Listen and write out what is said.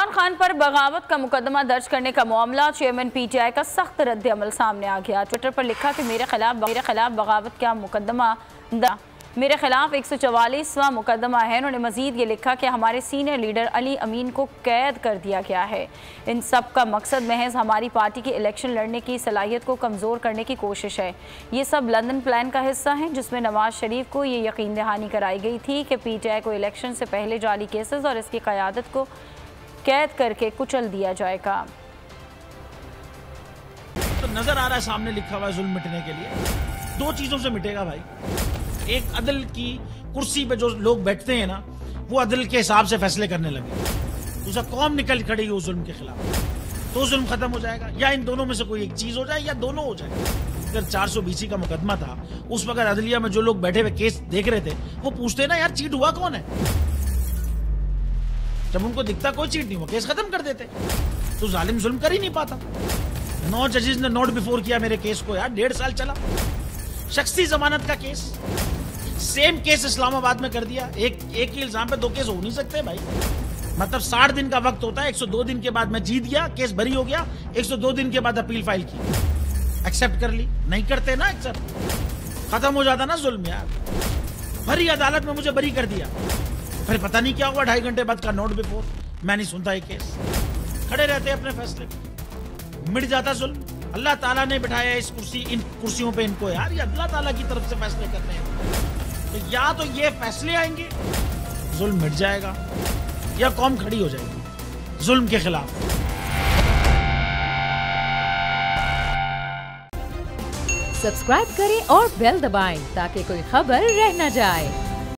इमरान खान पर बगावत का मुकदमा दर्ज करने का मामला, चेयरमैन पीटीआई का सख्त रद्द अमल सामने आ गया। ट्विटर पर लिखा कि मेरे खिलाफ बगावत का मुकदमा मेरे खिलाफ 144वां मुकदमा है। उन्होंने मजीद ये लिखा कि हमारे सीनियर लीडर अली अमीन को कैद कर दिया गया है। इन सब का मकसद महज हमारी पार्टी की इलेक्शन लड़ने की सलाहियत को कमज़ोर करने की कोशिश है। ये सब लंदन प्लान का हिस्सा है, जिसमें नवाज शरीफ को ये यकीन दहानी कराई गई थी कि पीटीआई को इलेक्शन से पहले जाली केसेस और इसकी क़यादत को कैद करके कुचल दिया जाएगा। तो नजर आ रहा है सामने लिखा हुआ है जुल्म मिटने के लिए दो चीजों से मिटेगा भाई। एक, अदल की कुर्सी पे जो लोग बैठते हैं ना, वो अदल के हिसाब से फैसले करने लगे। दूसरा, कौम निकल खड़ी हो जुल्म के खिलाफ, तो जुल्म खत्म हो जाएगा। या इन दोनों में से कोई एक चीज हो जाए या दोनों हो जाए। अगर 420 का मुकदमा था, उस वक्त अदलिया में जो लोग बैठे हुए केस देख रहे थे, वो पूछते ना यार चीट हुआ कौन है। जब उनको दिखता कोई चीट नहीं हुआ, केस खत्म कर देते। तो जालिम जुल्म कर ही नहीं पाता। 9 जजेस ने नोट बिफोर किया मेरे केस को यार, 1.5 साल चला। शख्सी जमानत का केस, सेम केस इस्लामाबाद में कर दिया। एक ही इल्जाम पे 2 केस हो नहीं सकते भाई। मतलब 60 दिन का वक्त होता है। 102 दिन के बाद मैं जीत गया, केस बरी हो गया। 102 दिन के बाद अपील फाइल की, एक्सेप्ट कर ली। नहीं करते ना एक्सेप्ट, खत्म हो जाता ना जुल्म यार। भरी अदालत में मुझे बरी कर दिया, फिर पता नहीं क्या हुआ, 2.5 घंटे बाद का नोट बिफोर। मैं नहीं सुनता ये केस, खड़े रहते अपने फैसले, मिट जाता जुल्म। अल्लाह ताला ने बिठाया इन कुर्सियों पे इनको यार, ये अल्लाह ताला की तरफ से फैसले करने हैं। तो या तो ये फैसले आएंगे, जुल्म मिट जाएगा, या कौम खड़ी हो जाएगी जुल्म के खिलाफ। सब्सक्राइब करें और बेल दबाएं ताकि कोई खबर रह न जाए।